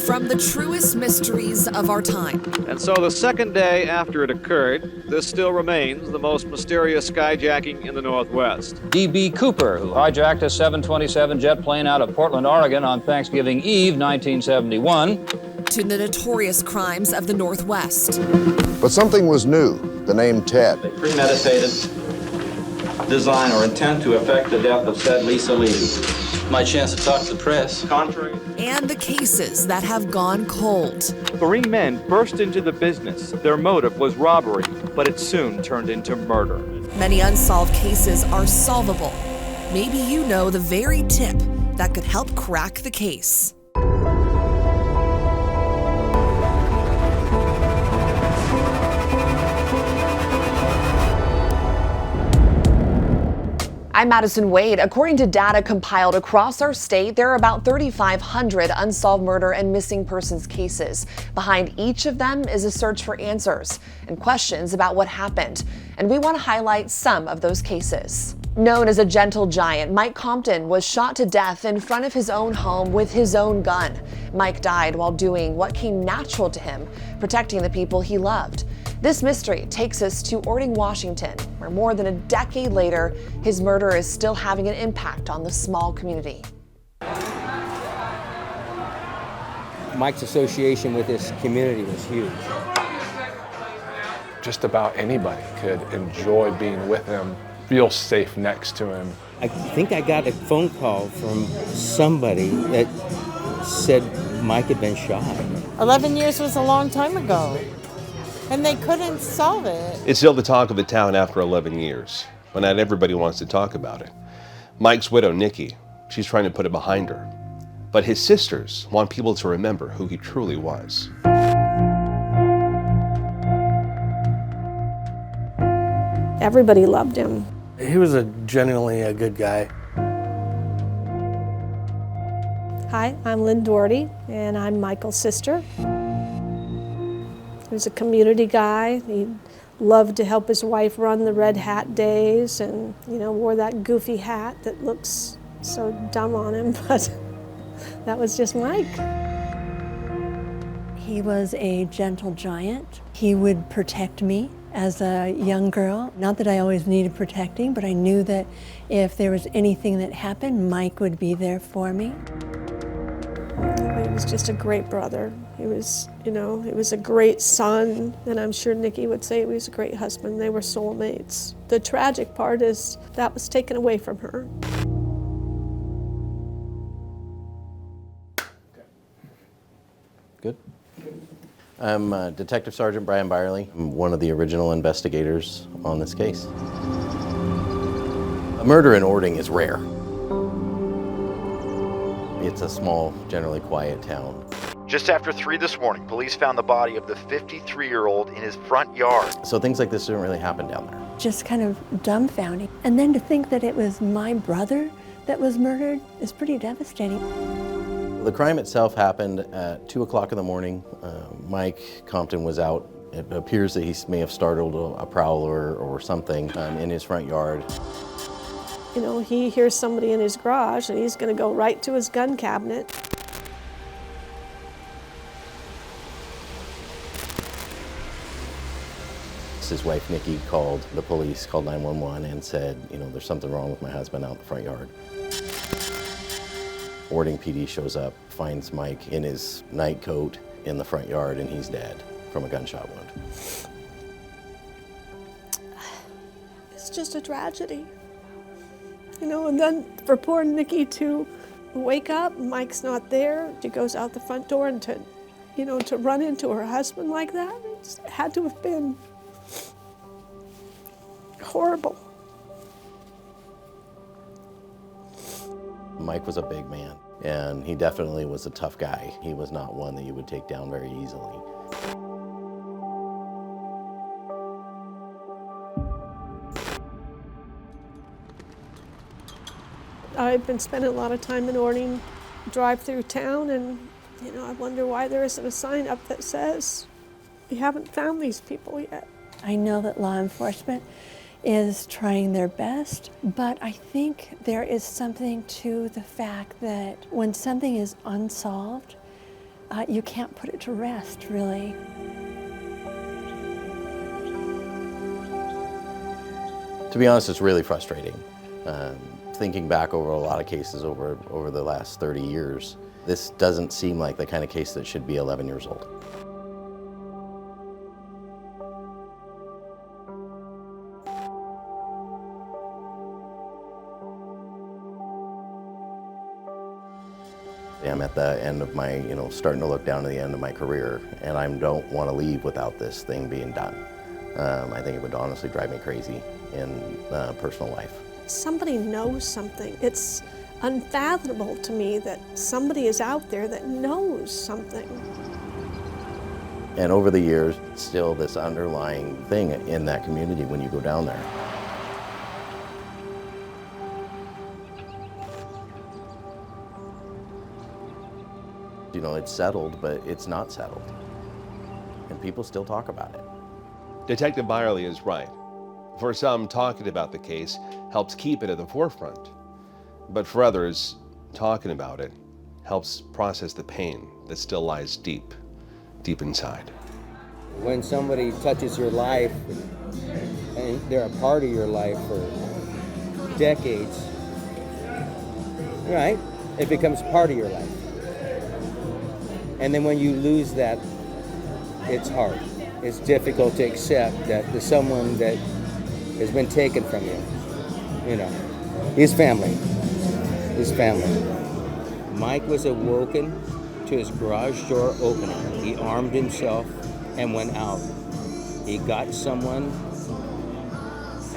From the truest mysteries of our time. And so the second day after it occurred, this still remains the most mysterious skyjacking in the Northwest. D.B. Cooper, who hijacked a 727 jet plane out of Portland, Oregon on Thanksgiving Eve, 1971. To the notorious crimes of the Northwest. But something was new, the name Ted. A premeditated design or intent to effect the death of said Lisa Lee. My chance to talk to the press. Contrary. And the cases that have gone cold. 3 men burst into the business. Their motive was robbery, but it soon turned into murder. Many unsolved cases are solvable. Maybe you know the very tip that could help crack the case. I'm Madison Wade. According to data compiled across our state, there are about 3,500 unsolved murder and missing persons cases. Behind each of them is a search for answers and questions about what happened. And we want to highlight some of those cases. Known as a gentle giant, Mike Compton was shot to death in front of his own home with his own gun. Mike died while doing what came natural to him, protecting the people he loved. This mystery takes us to Orting, Washington, where more than a decade later, his murder is still having an impact on the small community. Mike's association with this community was huge. Just about anybody could enjoy being with him, feel safe next to him. I think I got a phone call from somebody that said Mike had been shot. 11 years was a long time ago. And they couldn't solve it. It's still the talk of the town after 11 years, but not everybody wants to talk about it. Mike's widow, Nikki, she's trying to put it behind her. But his sisters want people to remember who he truly was. Everybody loved him. He was genuinely a good guy. Hi, I'm Lynn Doherty, and I'm Michael's sister. He was a community guy. He loved to help his wife run the Red Hat days and, wore that goofy hat that looks so dumb on him, but that was just Mike. He was a gentle giant. He would protect me as a young girl. Not that I always needed protecting, but I knew that if there was anything that happened, Mike would be there for me. He was just a great brother. He was, he was a great son, and I'm sure Nikki would say he was a great husband. They were soulmates. The tragic part is that was taken away from her. Good. I'm Detective Sergeant Brian Byerly. I'm one of the original investigators on this case. A murder in Orting is rare. It's a small, generally quiet town. Just after 3 this morning, police found the body of the 53-year-old in his front yard. So things like this don't really happen down there. Just kind of dumbfounding. And then to think that it was my brother that was murdered is pretty devastating. The crime itself happened at 2 o'clock in the morning. Mike Compton was out. It appears that he may have startled a prowler or something in his front yard. He hears somebody in his garage, and he's going to go right to his gun cabinet. His wife, Nikki, called the police, called 911, and said, there's something wrong with my husband out in the front yard. Orting PD shows up, finds Mike in his night coat in the front yard, and he's dead from a gunshot wound. It's just a tragedy. And then for poor Nikki to wake up, Mike's not there. She goes out the front door and to run into her husband like that, it had to have been horrible. Mike was a big man, and he definitely was a tough guy. He was not one that you would take down very easily. I've been spending a lot of time in Orting, drive through town, and I wonder why there isn't a sign up that says, "We haven't found these people yet." I know that law enforcement is trying their best, but I think there is something to the fact that when something is unsolved, you can't put it to rest, really. To be honest, it's really frustrating. Thinking back over a lot of cases over the last 30 years, this doesn't seem like the kind of case that should be 11 years old. I'm at the end of my, starting to look down to the end of my career, and I don't want to leave without this thing being done. I think it would honestly drive me crazy in personal life. Somebody knows something. It's unfathomable to me that somebody is out there that knows something. And over the years, still this underlying thing in that community when you go down there. It's settled, but it's not settled. And people still talk about it. Detective Byerly is right. For some, talking about the case helps keep it at the forefront. But for others, talking about it helps process the pain that still lies deep, deep inside. When somebody touches your life and they're a part of your life for decades, right? It becomes part of your life. And then when you lose that, it's hard. It's difficult to accept that there's someone that has been taken from you. His family. Mike was awoken to his garage door opening. He armed himself and went out. He got someone,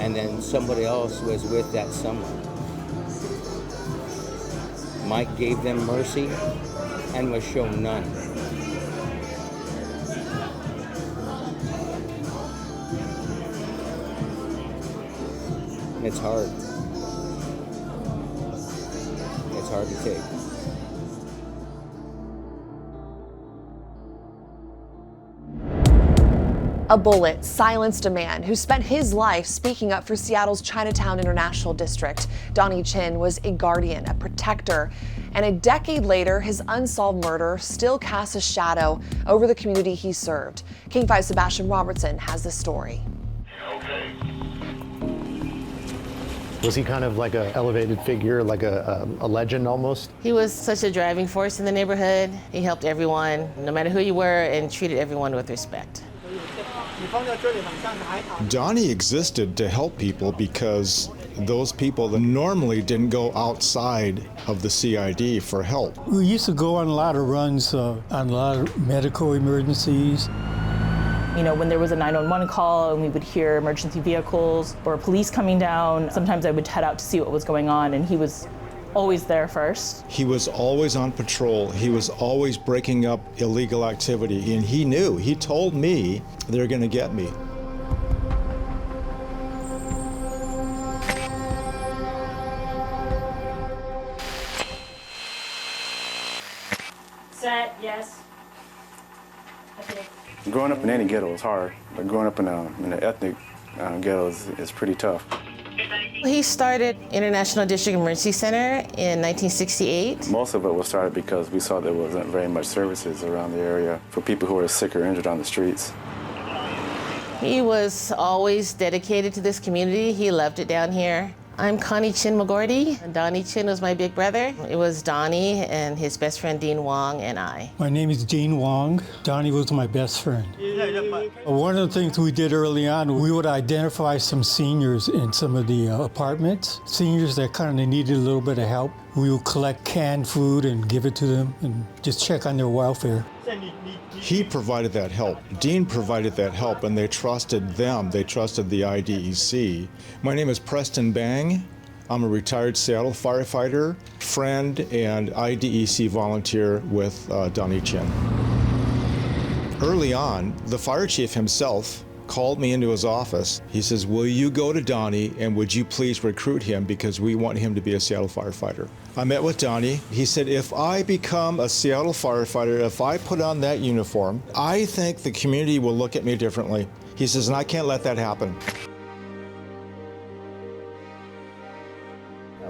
and then somebody else was with that someone. Mike gave them mercy and was shown none. It's hard. It's hard to take. A bullet silenced a man who spent his life speaking up for Seattle's Chinatown International District. Donnie Chin was a guardian, a protector, and a decade later, his unsolved murder still casts a shadow over the community he served. King 5's Sebastian Robertson has the story. Was he kind of like an elevated figure, like a legend almost? He was such a driving force in the neighborhood. He helped everyone, no matter who you were, and treated everyone with respect. Donnie existed to help people because those people that normally didn't go outside of the CID for help. We used to go on a lot of runs on a lot of medical emergencies. When there was a 911 call and we would hear emergency vehicles or police coming down, sometimes I would head out to see what was going on, and he was always there first. He was always on patrol. He was always breaking up illegal activity, and he knew. He told me they're going to get me. Set, yes. Okay. Growing up in any ghetto is hard, but growing up in an ethnic ghetto is pretty tough. He started International District Emergency Center in 1968. Most of it was started because we saw there wasn't very much services around the area for people who were sick or injured on the streets. He was always dedicated to this community. He loved it down here. I'm Connie Chin McGordy. Donnie Chin was my big brother. It was Donnie and his best friend Dean Wong and I. My name is Dean Wong. Donnie was my best friend. One of the things we did early on, we would identify some seniors in some of the apartments, seniors that kind of needed a little bit of help. We would collect canned food and give it to them and just check on their welfare. He provided that help. Dean provided that help, and they trusted them. They trusted the IDEC. My name is Preston Bang. I'm a retired Seattle firefighter, friend, and IDEC volunteer with Donnie Chin. Early on, the fire chief himself called me into his office. He says, will you go to Donnie and would you please recruit him because we want him to be a Seattle firefighter. I met with Donnie. He said, if I become a Seattle firefighter, if I put on that uniform, I think the community will look at me differently. He says, and I can't let that happen.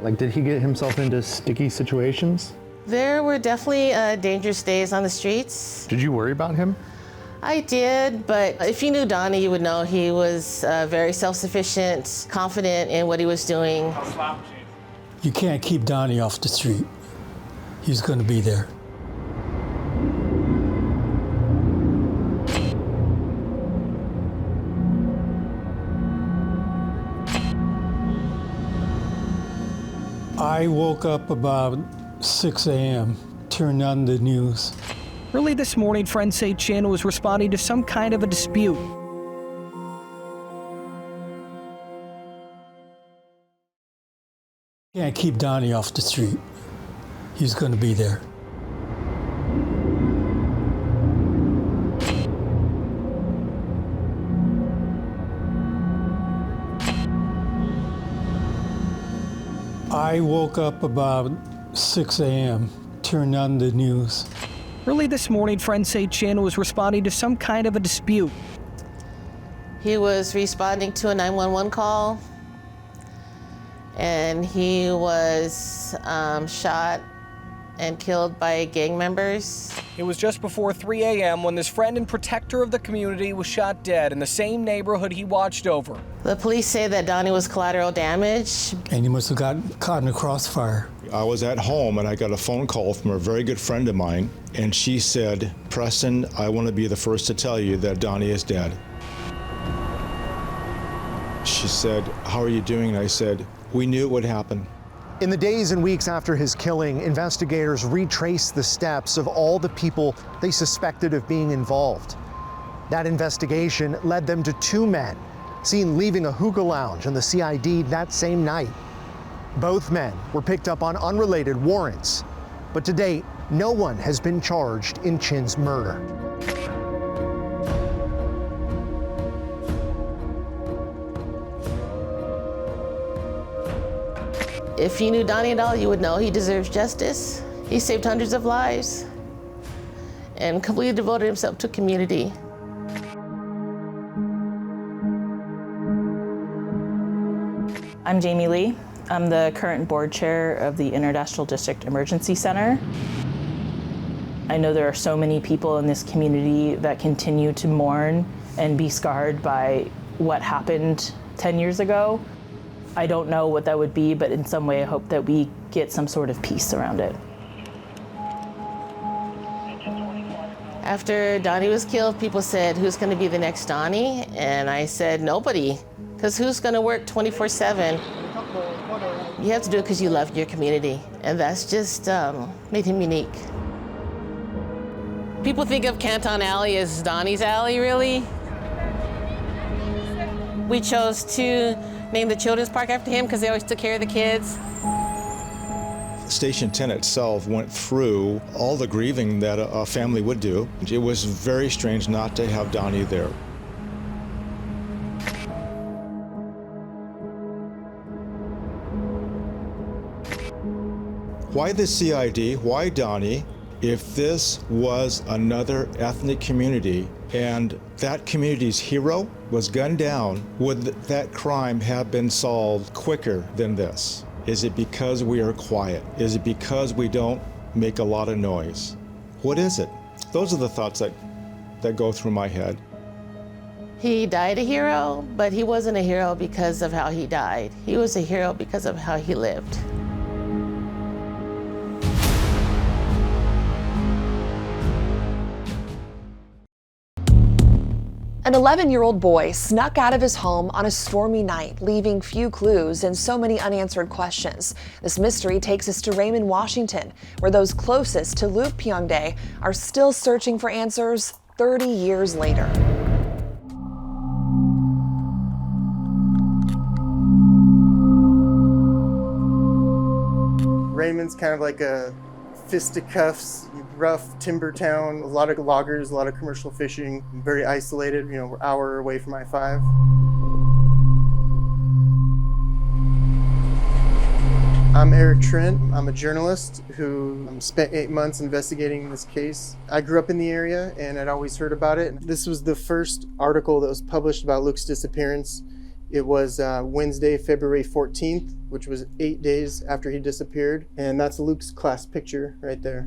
Like, did he get himself into sticky situations? There were definitely dangerous days on the streets. Did you worry about him? I did, but if you knew Donnie, you would know he was very self-sufficient, confident in what he was doing. You can't keep Donnie off the street. He's going to be there. I woke up about 6 a.m., turned on the news. Early this morning, friends say Chin was responding to some kind of a dispute. Can't keep Donnie off the street. He's going to be there. I woke up about 6 a.m., turned on the news. Early this morning, friends say Chin was responding to some kind of a dispute. He was responding to a 911 call, and he was shot and killed by gang members. It was just before 3 a.m. when this friend and protector of the community was shot dead in the same neighborhood he watched over. The police say that Donnie was collateral damage. And he must have got caught in the crossfire. I was at home and I got a phone call from a very good friend of mine, and she said, "Preston, I want to be the first to tell you that Donnie is dead." She said, "How are you doing?" And I said, "We knew it would happen." In the days and weeks after his killing, investigators retraced the steps of all the people they suspected of being involved. That investigation led them to two men seen leaving a hookah lounge in the CID that same night. Both men were picked up on unrelated warrants, but to date, no one has been charged in Chin's murder. If you knew Donnie at all, you would know he deserves justice. He saved hundreds of lives and completely devoted himself to community. I'm Jamie Lee. I'm the current board chair of the International District Emergency Center. I know there are so many people in this community that continue to mourn and be scarred by what happened 10 years ago. I don't know what that would be, but in some way I hope that we get some sort of peace around it. After Donnie was killed, people said, "Who's going to be the next Donnie?" And I said, "Nobody, because who's going to work 24/7? You have to do it because you love your community," and that's just made him unique. People think of Canton Alley as Donnie's alley, really. We chose to name the children's park after him because they always took care of the kids. Station 10 itself went through all the grieving that a family would do. It was very strange not to have Donnie there. Why the CID? Why Donnie? If this was another ethnic community and that community's hero was gunned down, would that crime have been solved quicker than this? Is it because we are quiet? Is it because we don't make a lot of noise? What is it? Those are the thoughts that go through my head. He died a hero, but he wasn't a hero because of how he died. He was a hero because of how he lived. An 11-year-old boy snuck out of his home on a stormy night, leaving few clues and so many unanswered questions. This mystery takes us to Raymond, Washington, where those closest to Lu Pyong Day are still searching for answers 30 years later. Raymond's kind of like a fisticuffs, rough timber town, a lot of loggers, a lot of commercial fishing, very isolated, we're an hour away from I-5. I'm Eric Trent. I'm a journalist who spent 8 months investigating this case. I grew up in the area and I'd always heard about it. This was the first article that was published about Luke's disappearance It was Wednesday, February 14th, which was 8 days after he disappeared. And that's Luke's class picture right there.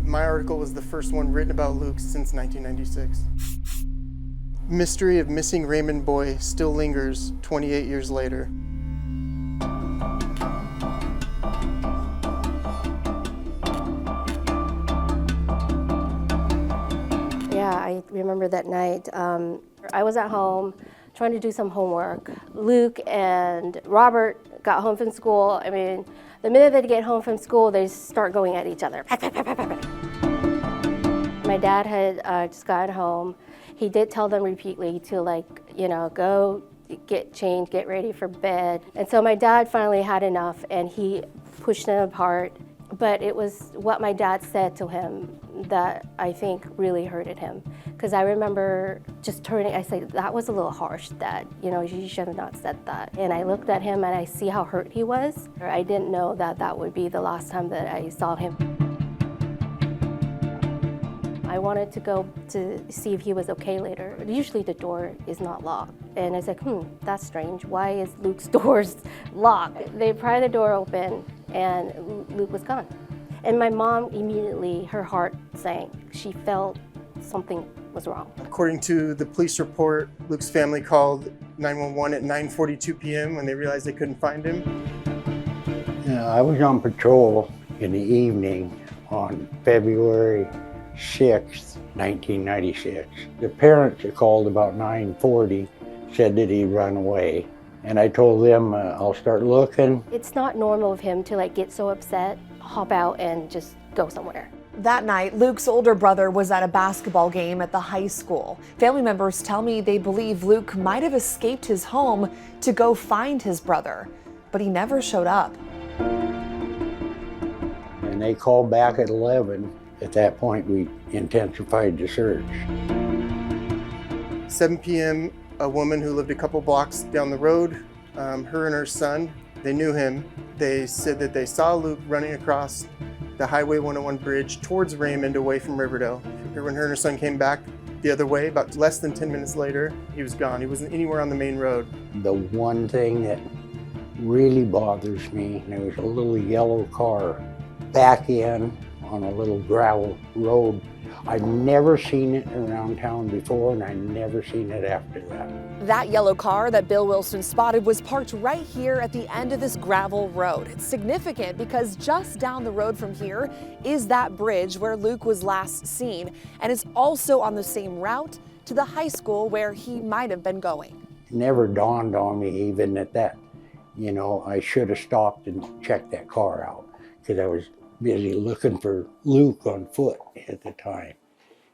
My article was the first one written about Luke since 1996. Mystery of missing Raymond boy still lingers 28 years later. Yeah, I remember that night. I was at home trying to do some homework. Luke and Robert got home from school. I mean, the minute they get home from school, they start going at each other. My dad had just gotten home. He did tell them repeatedly to, like, you know, go get changed, get ready for bed. And so my dad finally had enough and he pushed them apart. But it was what my dad said to him that I think really hurted him. Because I remember just turning, I said, that was a little harsh, Dad. You know, you should have not said that. And I looked at him and I see how hurt he was. I didn't know that that would be the last time that I saw him. I wanted to go to see if he was okay later. Usually the door is not locked. And I said, that's strange. Why is Luke's doors locked? They pried the door open and Luke was gone. And my mom immediately, her heart sank. She felt something was wrong. According to the police report, Luke's family called 911 at 9:42 p.m. when they realized they couldn't find him. Yeah, I was on patrol in the evening on February 6th, 1996. The parents had called about 9:40, said that he'd run away. And I told them I'll start looking. It's not normal of him to get so upset, hop out and just go somewhere. That night, Luke's older brother was at a basketball game at the high school. Family members tell me they believe Luke might have escaped his home to go find his brother, but he never showed up. And they called back at 11. At that point, we intensified the search. 7 p.m., a woman who lived a couple blocks down the road, her and her son, they knew him. They said that they saw Luke running across the Highway 101 bridge towards Raymond away from Riverdale. When her and her son came back the other way, about less than 10 minutes later, he was gone. He wasn't anywhere on the main road. The one thing that really bothers me, there was a little yellow car back in on a little gravel road. I've never seen it around town before, and I've never seen it after that. That yellow car that Bill Wilson spotted was parked right here at the end of this gravel road. It's significant because just down the road from here is that bridge where Luke was last seen, and it's also on the same route to the high school where he might have been going. It never dawned on me even that, you know, I should have stopped and checked that car out, because I was busy looking for Luke on foot at the time.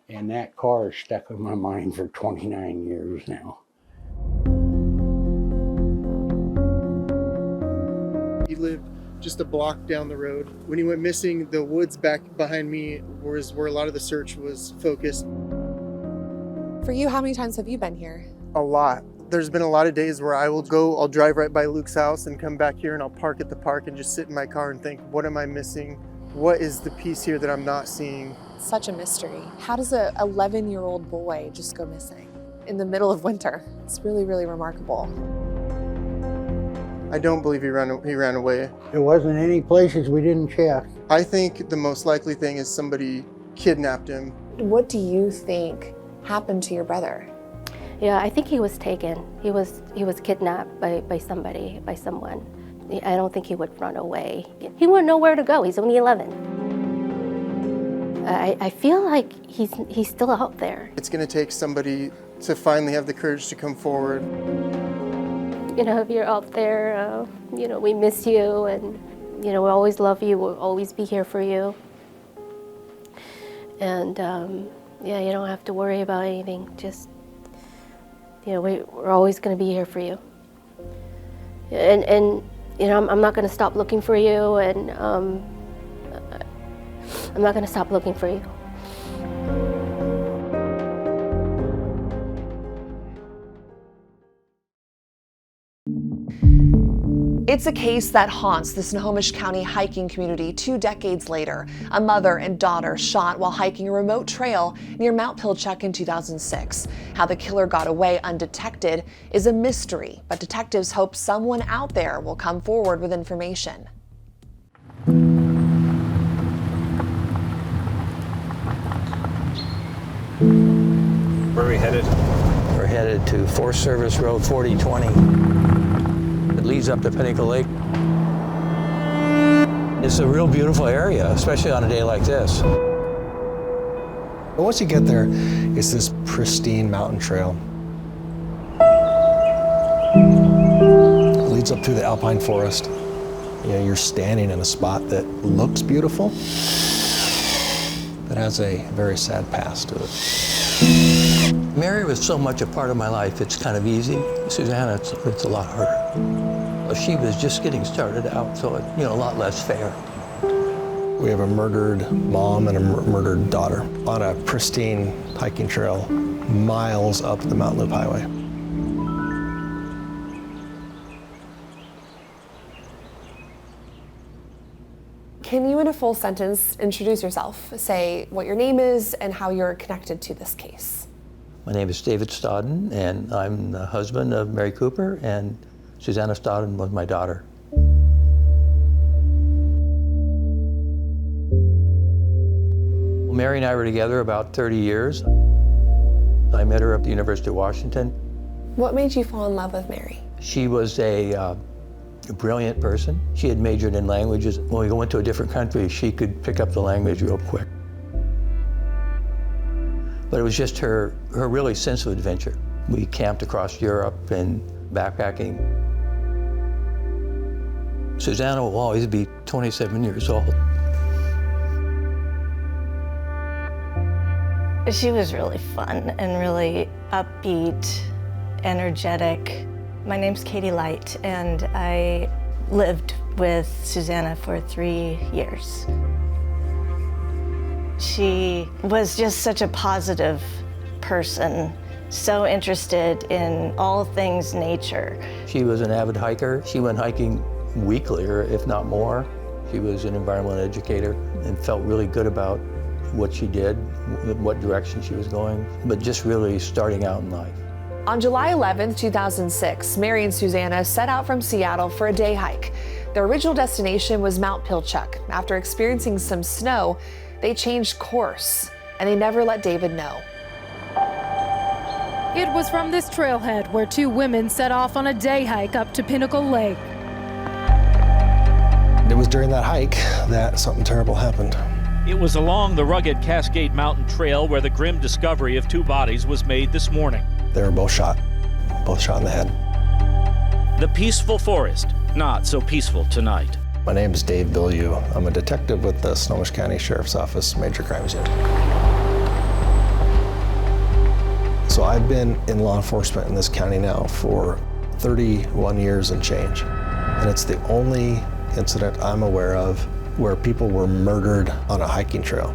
And that car is stuck in my mind for 29 years now. He lived just a block down the road. When he went missing, the woods back behind me was where a lot of the search was focused. For you, how many times have you been here? A lot. There's been a lot of days where I'll drive right by Luke's house and come back here and I'll park at the park and just sit in my car and think, what am I missing? What is the piece here that I'm not seeing? Such a mystery. How does a 11-year-old boy just go missing in the middle of winter? It's really, really remarkable. I don't believe he ran away. There wasn't any places we didn't check. I think the most likely thing is somebody kidnapped him. What do you think happened to your brother? Yeah, I think he was taken. He was kidnapped by somebody, by someone. I don't think he would run away. He wouldn't know where to go. He's only 11. I feel like he's still out there. It's going to take somebody to finally have the courage to come forward. You know, if you're out there, you know, we miss you, and you know, we always love you. We'll always be here for you. And yeah, you don't have to worry about anything. Just, you know, we're always going to be here for you. And you know, I'm not going to stop looking for you, and I'm not going to stop looking for you. It's a case that haunts the Snohomish County hiking community 2 decades later. A mother and daughter shot while hiking a remote trail near Mount Pilchuck in 2006. How the killer got away undetected is a mystery, but detectives hope someone out there will come forward with information. Where are we headed? We're headed to Forest Service Road 4020. It leads up to Pinnacle Lake. It's a real beautiful area, especially on a day like this. Once you get there, it's this pristine mountain trail. It leads up through the alpine forest. You know, you're standing in a spot that looks beautiful, but has a very sad past to it. Mary was so much a part of my life, it's kind of easy. Susanna, it's a lot harder. She was just getting started out, so a lot less fair. We have a murdered mom and a murdered daughter on a pristine hiking trail miles up the Mount Lu Highway. Can you, in a full sentence, introduce yourself? Say what your name is and how you're connected to this case. My name is David Stodden, and I'm the husband of Mary Cooper, and Susanna Stodden was my daughter. Mary and I were together about 30 years. I met her at the University of Washington. What made you fall in love with Mary? She was a brilliant person. She had majored in languages. When we went to a different country, she could pick up the language real quick. But it was just her really sense of adventure. We camped across Europe and backpacking. Susanna will always be 27 years old. She was really fun and really upbeat, energetic. My name's Katie Light, and I lived with Susanna for 3 years. She was just such a positive person, so interested in all things nature. She was an avid hiker. She went hiking weekly, or if not more. She was an environmental educator and felt really good about what she did, what direction she was going, but just really starting out in life. On July 11, 2006, Mary and Susanna set out from Seattle for a day hike. Their original destination was Mount Pilchuck. After experiencing some snow, they changed course, and they never let David know. It was from this trailhead where 2 women set off on a day hike up to Pinnacle Lake. It was during that hike that something terrible happened. It was along the rugged Cascade Mountain Trail where the grim discovery of 2 bodies was made this morning. They were both shot in the head. The peaceful forest, not so peaceful tonight. My name is Dave Bilyeu. I'm a detective with the Snohomish County Sheriff's Office Major Crimes Unit. So I've been in law enforcement in this county now for 31 years and change. And it's the only incident I'm aware of where people were murdered on a hiking trail.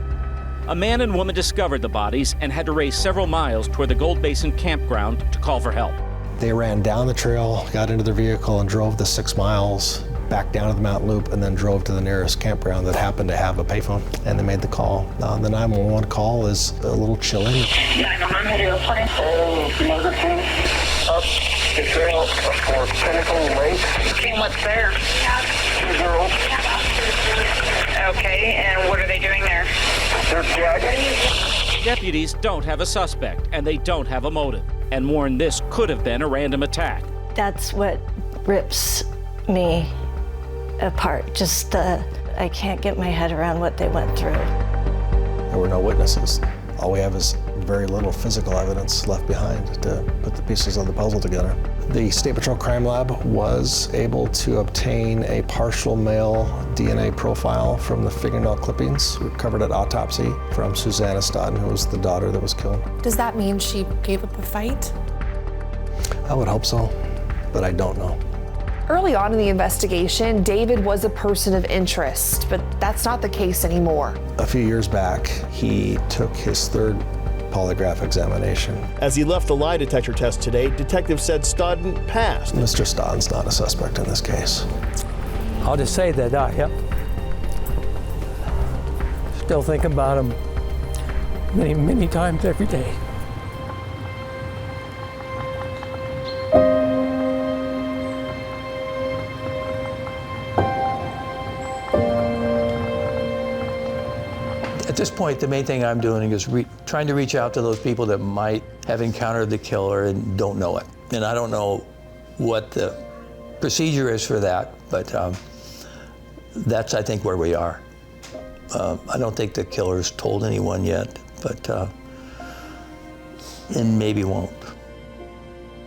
A man and woman discovered the bodies and had to race several miles toward the Gold Basin campground to call for help. They ran down the trail, got into their vehicle, and drove the 6 miles back down to the mountain loop, and then drove to the nearest campground that happened to have a payphone, and they made the call. The 911 call is a little chilling. 911, how do you apply? Emergency up the trail for Pinnacle Lake. Okay, what's there? 2 girls. Okay, and what are they doing there? They're dead. Deputies don't have a suspect, and they don't have a motive, and warn this could have been a random attack. That's what rips me apart. I can't get my head around what they went through. There were no witnesses. All we have is very little physical evidence left behind to put the pieces of the puzzle together. The State Patrol Crime Lab was able to obtain a partial male DNA profile from the fingernail clippings recovered at autopsy from Susanna Stodden, who was the daughter that was killed. Does that mean she gave up a fight? I would hope so, but I don't know. Early on in the investigation, David was a person of interest, but that's not the case anymore. A few years back, he took his 3rd polygraph examination. As he left the lie detector test today, detectives said Stodden passed. Mr. Stodden's not a suspect in this case. I'll just say that I still think about him many, many times every day. At this point, the main thing I'm doing is trying to reach out to those people that might have encountered the killer and don't know it. And I don't know what the procedure is for that, but that's, I think, where we are. I don't think the killer's told anyone yet, but and maybe won't.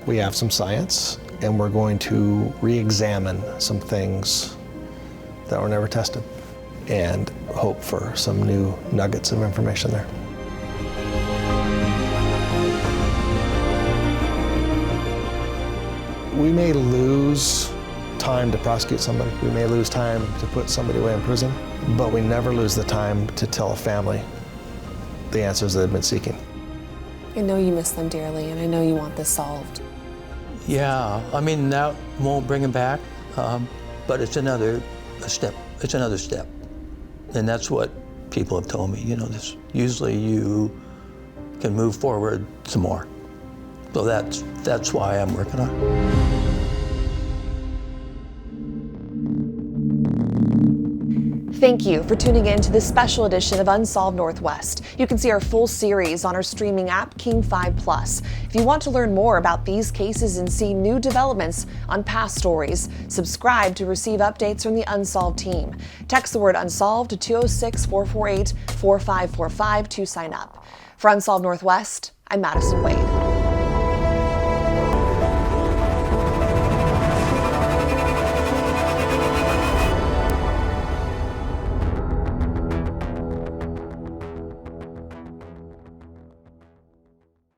We have some science, and we're going to re-examine some things that were never tested and hope for some new nuggets of information there. We may lose time to prosecute somebody. We may lose time to put somebody away in prison, but we never lose the time to tell a family the answers they've been seeking. I know you miss them dearly, and I know you want this solved. Yeah, I mean, that won't bring him back, but it's another step. It's another step. And that's what people have told me, you know, usually you can move forward some more. So that's why I'm working on it. Thank you for tuning in to this special edition of Unsolved Northwest. You can see our full series on our streaming app, King 5+. If you want to learn more about these cases and see new developments on past stories, subscribe to receive updates from the Unsolved team. Text the word Unsolved to 206-448-4545 to sign up. For Unsolved Northwest, I'm Madison Wade.